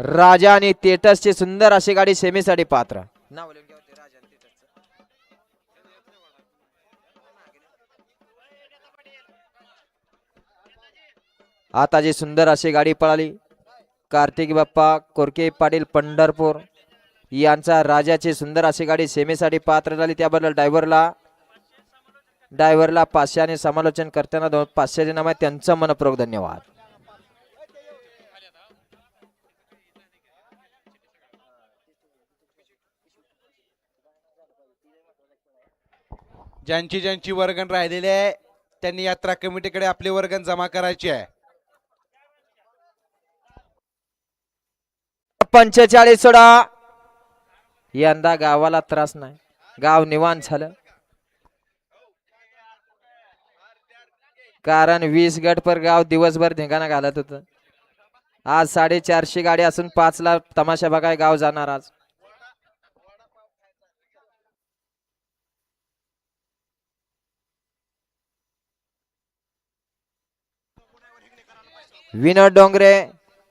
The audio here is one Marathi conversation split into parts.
राजा आणि तेटसची सुंदर अशी गाडी सेमीसाठी पात्र. आता जी सुंदर अशी गाडी पळाली कार्तिक बाप्पा कोरके पाटील पंढरपूर यांचा राजाची सुंदर अशी गाडी सेमीसाठी पात्र झाली. त्याबद्दल ड्रायव्हरला 500 आणि समालोचन करताना 500 नाम आहे त्यांचं मनपूर्वक धन्यवाद. ज्यांची वर्गण राहिलेली आहे त्यांनी यात्रा कमिटीकडे आपले वर्गण जमा करायचे आहे. 45 सोडा. यंदा गावाला त्रास नाही, गाव निवांत झालं. कारण 20 गट पर गाव दिवसभर धिंगाणा घालत होतं. आज 450 गाडी असून 5 ला तमाशा बघाय गाव जाणार. आज विनोद डोंगरे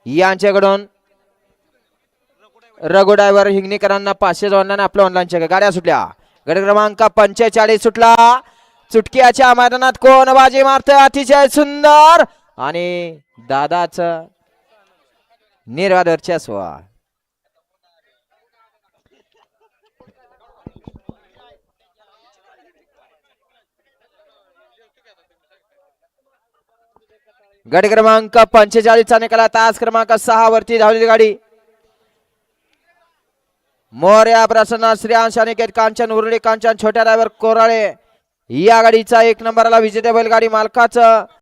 यांच्याकडून रघु ड्रायव्हर हिंगणीकरांना 500 जोडण्याने आपल्या ऑनलाईनच्या गाड्या सुटल्या. गट क्रमांक 45 सुटला. चुटक्याच्या मैदानात कोण बाजी मारत अतिशय सुंदर आणि दादाच निर्वाद वर्चस्व. गट क्रमांक 45 चा निकाला तास क्रमांक 6 वरती धावलेली गाडी मोर्या प्रसन्न श्रेयांश अनिकेत कांचन उरळी कांचन छोट्या ड्रायव्हर कोराळे या गाडीचा 1 नंबरला विजेते बैलगाडी मालकाचं